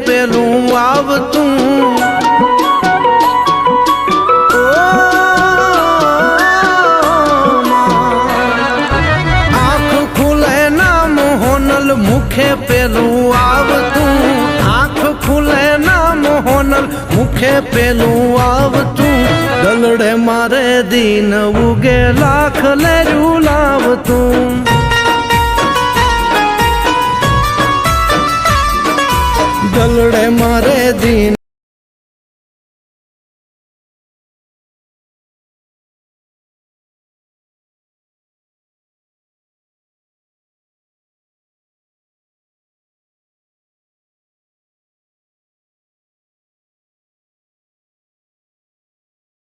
પેલું આવતું આંખ ખુલે ના મોહનલ મુખે પેલું આવતું આંખ ખુલે ના મોહનલ મુખે પેલું આવતું દલડે મારે દીન ઉગે લાખ લેરું લાવતું દલડે મારે દીન